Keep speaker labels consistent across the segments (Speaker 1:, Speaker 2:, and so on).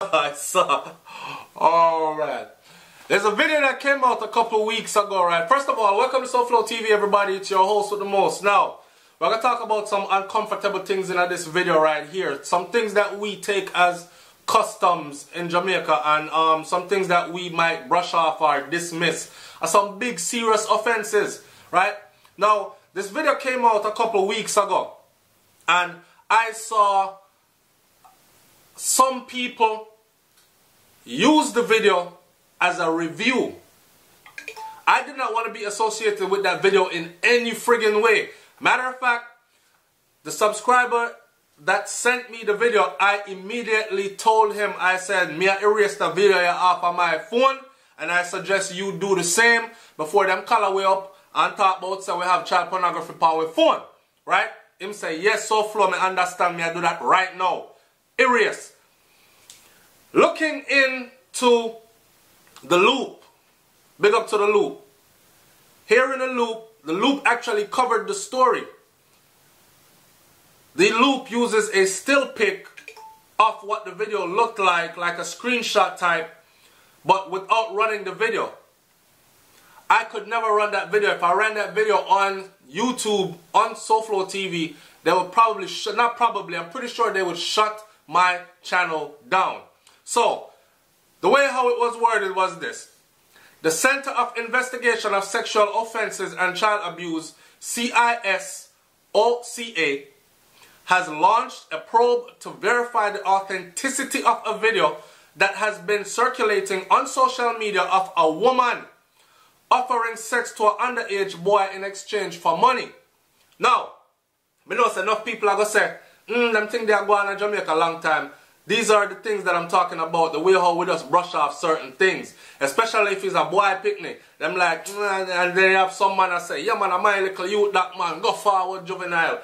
Speaker 1: I saw. Alright. There's a video that came out a couple of weeks ago, right? First of all, welcome to SouFLoTV, everybody. It's your host with the most. Now, we're going to talk about some uncomfortable things in this video right here. Some things that we take as customs in Jamaica, and some things that we might brush off or dismiss as some big serious offenses, right? Now, this video came out a couple of weeks ago, and I saw some people use the video as a review. I did not want to be associated with that video in any friggin' way. Matter of fact, the subscriber that sent me the video, I immediately told him, I said, me I erase the video off of my phone, and I suggest you do the same before them call way up and talk about say we have child pornography power phone, right? Him say, yes, SouFlo, me understand, me I do that right now. Erase. Looking into the loop, big up to the loop. Here in the loop actually covered the story. The loop uses a still pic of what the video looked like a screenshot type, but without running the video. I could never run that video. If I ran that video on YouTube, on SouFLoTV, they would probably, not probably, I'm pretty sure they would shut my channel down. So, the way how it was worded was this. The Center of Investigation of Sexual Offenses and Child Abuse, CISOCA, has launched a probe to verify the authenticity of a video that has been circulating on social media of a woman offering sex to an underage boy in exchange for money. Now, I know enough people are going to say, them think they are going to Jamaica a long time. These are the things that I'm talking about, the way how we just brush off certain things. Especially if it's a boy picnic. Them like, and then you have some man that say, yeah man, I'm my little youth, that man, go forward, juvenile.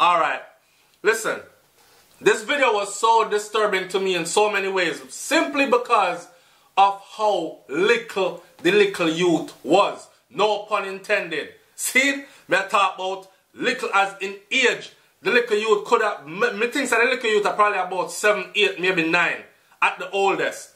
Speaker 1: Alright, listen. This video was so disturbing to me in so many ways. Simply because of how little the little youth was. No pun intended. See, me talk about little as in age. The little youth could have, me think that the little youth are probably about 7, 8, maybe 9 at the oldest.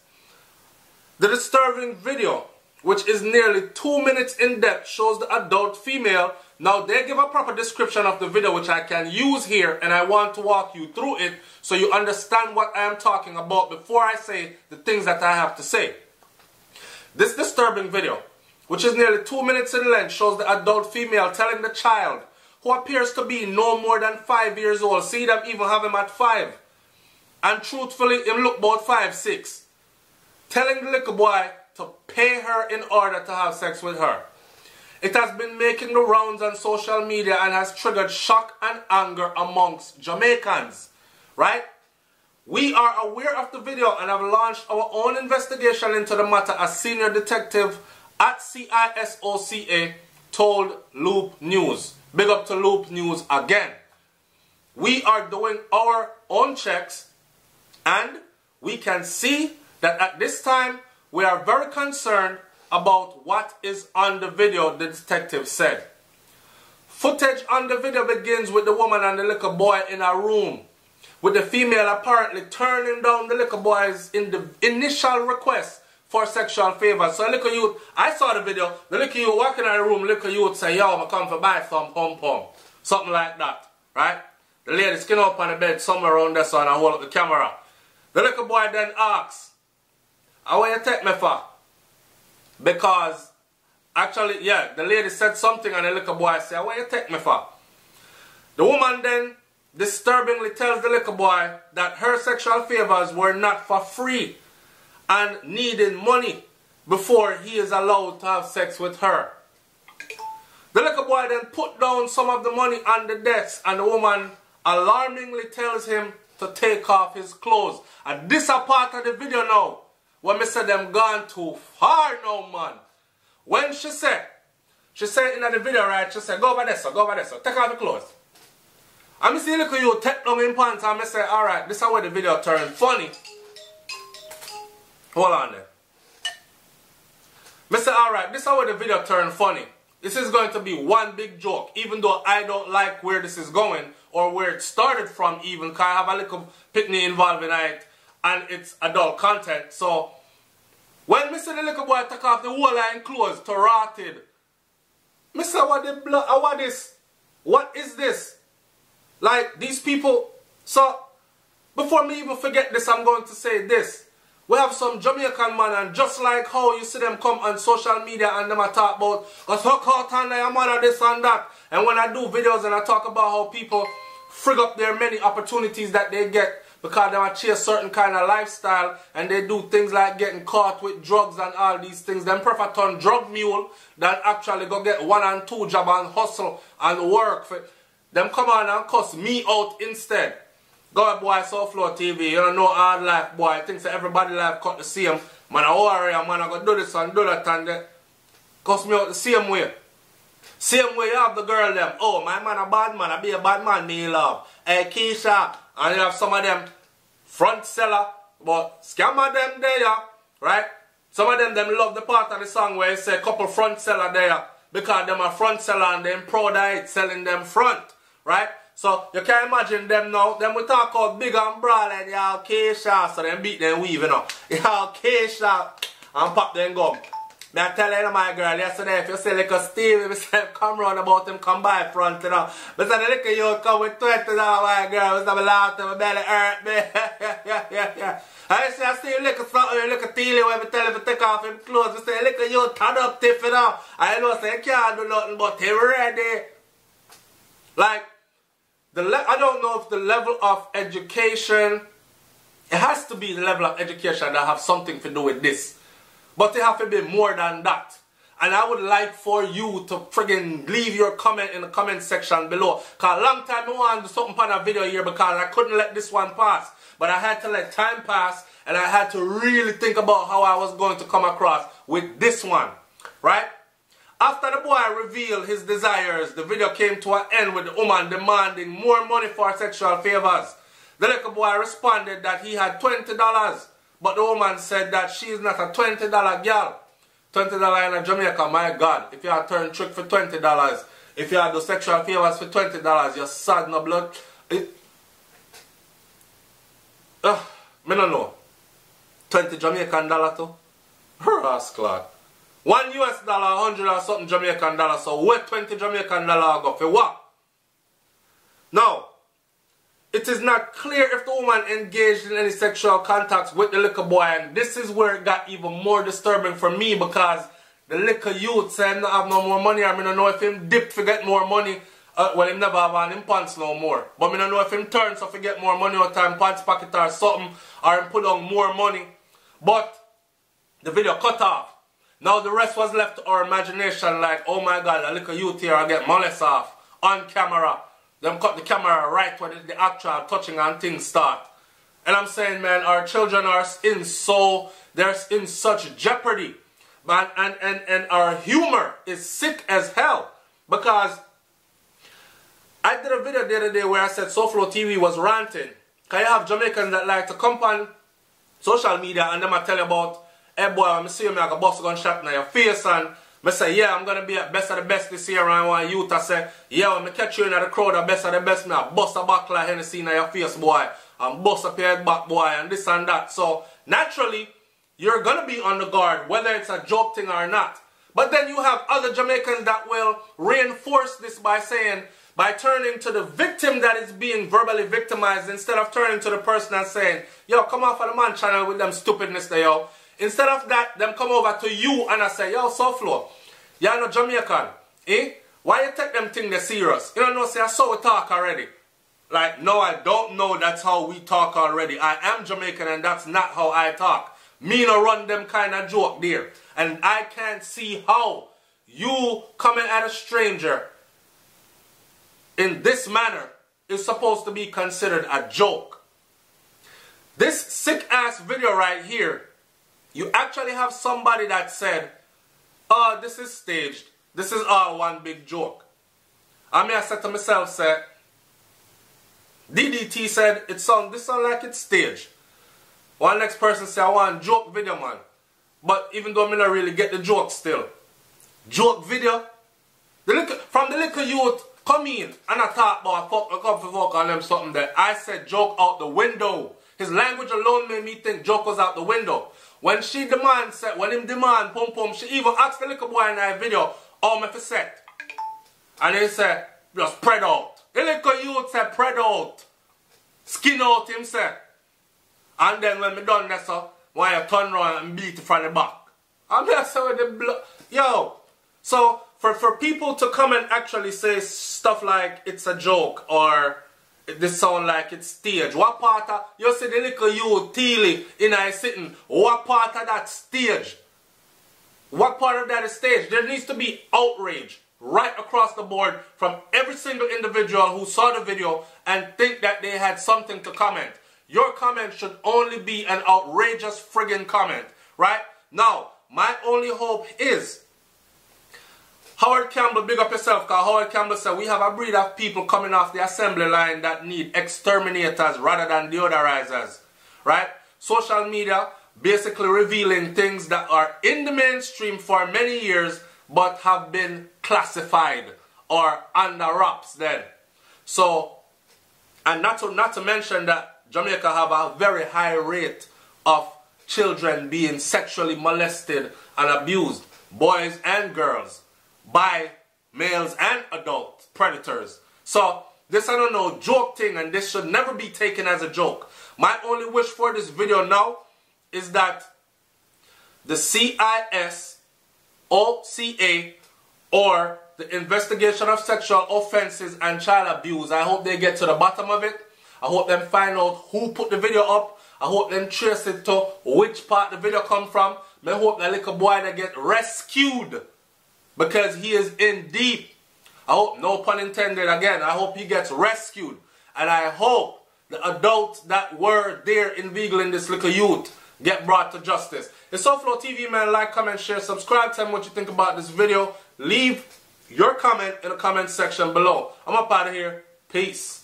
Speaker 1: The disturbing video, which is nearly 2 minutes in depth, shows the adult female. Now they give a proper description of the video which I can use here, and I want to walk you through it so you understand what I am talking about before I say the things that I have to say. This disturbing video, which is nearly 2 minutes in length, shows the adult female telling the child, who appears to be no more than 5 years old. See them even have him at 5. And truthfully, him look about 5, 6. Telling the little boy to pay her in order to have sex with her. It has been making the rounds on social media and has triggered shock and anger amongst Jamaicans. Right? We are aware of the video and have launched our own investigation into the matter, as senior detective at CISOCA told Loop News. Big up to Loop News again. We are doing our own checks, and we can see that at this time we are very concerned about what is on the video, the detective said. Footage on the video begins with the woman and the little boy in a room, with the female apparently turning down the little boy's initial request for sexual favors. So little youth, I saw the video, the little youth walking in the room, little youth say, yo, I'm come to buy some pom-pom. Something like that, right? The lady skin up on the bed somewhere around there, so and I hold up the camera. The little boy then asks, how will you take me for? Because, actually, yeah, the lady said something and the little boy said, how will you take me for? The woman then disturbingly tells the little boy that her sexual favors were not for free and needed money before he is allowed to have sex with her. The little boy then put down some of the money on the desk, and the woman alarmingly tells him to take off his clothes. And this is a part of the video now, when me say them gone too far now, man. When she said in the video, right, she said, go over there, so take off your clothes. And me see little you take down in pants, and me say, alright, this is where the video turned funny. Hold on there. Mr. Alright, this is how the video turned funny. This is going to be one big joke, even though I don't like where this is going or where it started from even, because I have a little picnic involved in it. and it's adult content. So when me see the little boy take off the whole line clothes to rotted, me say what the blood, what this? What is this? Like these people. So before me even forget this, I'm going to say this. We have some Jamaican man, and just like how you see them come on social media and them a talk about us hook out and I'm on this and that. And when I do videos and I talk about how people frig up their many opportunities that they get because they want to chase certain kind of lifestyle, and they do things like getting caught with drugs and all these things. Them prefer turn drug mule than actually go get 1 and 2 job and hustle and work for them. Come on and cuss me out instead. Go boy, SouFLoTV, you don't know hard life, boy. Thinks that everybody life cut the same. Man, I worry, man, I go do this and do that and that. Cuss me out the same way. Same way you have the girl them. Oh, my man a bad man, I be a bad man, me love. Hey, Keisha. And you have some of them front seller, but scammer them there, right? Some of them love the part of the song where you say couple front seller there, because them are front seller and them proud of it, selling them front, right? So you can imagine them now. Then we talk about big and broad like y'all Keisha. So them beat them weave, you know. Y'all Keisha and pop them gum. Me I tell you my girl yesterday, if you say like a Steve, if you say come round about him, come by front, you know. But say the little you come with $20, my girl. We say I laugh to my belly hurt me. yeah. I say I see you look at something, you look at Teely when we tell him to take off him clothes. We say look at you turn up tiff, you know. I know say you can't do nothing but he ready. Like I don't know if the level of education, it has to be the level of education that have something to do with this. But it have to be more than that. And I would like for you to friggin' leave your comment in the comment section below. Because a long time I wanted to do something on a video here because I couldn't let this one pass. But I had to let time pass and I had to really think about how I was going to come across with this one. Right? After the boy revealed his desires, the video came to an end with the woman demanding more money for sexual favors. The little boy responded that he had $20, but the woman said that she is not a $20 girl. $20 in Jamaica, my God. If you are turn trick for $20, if you are do sexual favors for $20, you're sad no blood. Me don't know. 20 Jamaican dollar too? Rascal. $1 US, 100 or something Jamaican dollar. So where 20 Jamaican dollar go for what? Now, it is not clear if the woman engaged in any sexual contacts with the little boy, and this is where it got even more disturbing for me because the little youth said he don't have no more money. I don't know if him dip to get more money. Well, him never have on him pants no more. But I don't know if him turns to get more money out of him pants pocket or something, or him put on more money. But the video cut off. Now the rest was left to our imagination, like, oh my God, a little youth here I get molest off on camera. Them cut the camera right when the actual touching and things start. And I'm saying, man, our children are they're in such jeopardy. Man, and our humor is sick as hell. Because I did a video the other day where I said SouFLoTV was ranting. Because you have Jamaicans that like to come on social media and them I tell you about, hey boy, when I see you, I got bust a gunshot in your face, and I say, yeah, I'm going to be at best of the best this year, and I want youth to say, yeah, when I catch you in the crowd at best of the best, I bust a buckle of Hennessy in your face, boy, and bust up your head back, boy, and this and that. So, naturally, you're going to be on the guard, whether it's a joke thing or not. But then you have other Jamaicans that will reinforce this by saying, by turning to the victim that is being verbally victimized, instead of turning to the person and saying, yo, come off of the man channel with them stupidness there, yo. Instead of that, them come over to you and I say, yo, SouFlo, y'all no Jamaican, eh? Why you take them things that serious? You don't know, say, I saw we talk already. Like, no, I don't know that's how we talk already. I am Jamaican and that's not how I talk. Me no run them kind of joke there. And I can't see how you coming at a stranger in this manner is supposed to be considered a joke. This sick-ass video right here, you actually have somebody that said, oh, this is staged. This is all one big joke. I mean, I said to myself, say, DDT said, this sound like it's staged. One next person said, I want joke video, man. But even though I don't really get the joke still. Joke video? From the little youth, come in and I talk about fuck on them something that I said joke out the window. His language alone made me think joke was out the window. When him demand pum pum, she even asked the little boy in that video, how me for set? And he said, just spread out. The little youth said, spread out. Skin out him said. And then when me done that, so, why you turn around and beat it from the back. I'm just saying the blood. Yo. So, for people to come and actually say stuff like it's a joke or this sound like it's stage. What part of, you see the little you Teely in I sitting, what part of that stage? What part of that is stage? There needs to be outrage right across the board from every single individual who saw the video and think that they had something to comment. Your comment should only be an outrageous friggin' comment, right? Now, my only hope is Howard Campbell, big up yourself, because Howard Campbell said we have a breed of people coming off the assembly line that need exterminators rather than deodorizers, right? Social media basically revealing things that are in the mainstream for many years but have been classified or under wraps then. So, and not to mention that Jamaica have a very high rate of children being sexually molested and abused, boys and girls, by males and adult predators. So this I don't know joke thing, and this should never be taken as a joke. My only wish for this video now is that the CIS, OCA, or the Investigation of Sexual Offenses and Child Abuse, I hope they get to the bottom of it. I hope them find out who put the video up. I hope them trace it to which part the video come from. I hope that little boy that get rescued, because he is in deep. I hope, no pun intended again, I hope he gets rescued. And I hope the adults that were there inveigling this little youth get brought to justice. It's SouFLoTV, man. Like, comment, share, subscribe. Tell me what you think about this video. Leave your comment in the comment section below. I'm up out of here. Peace.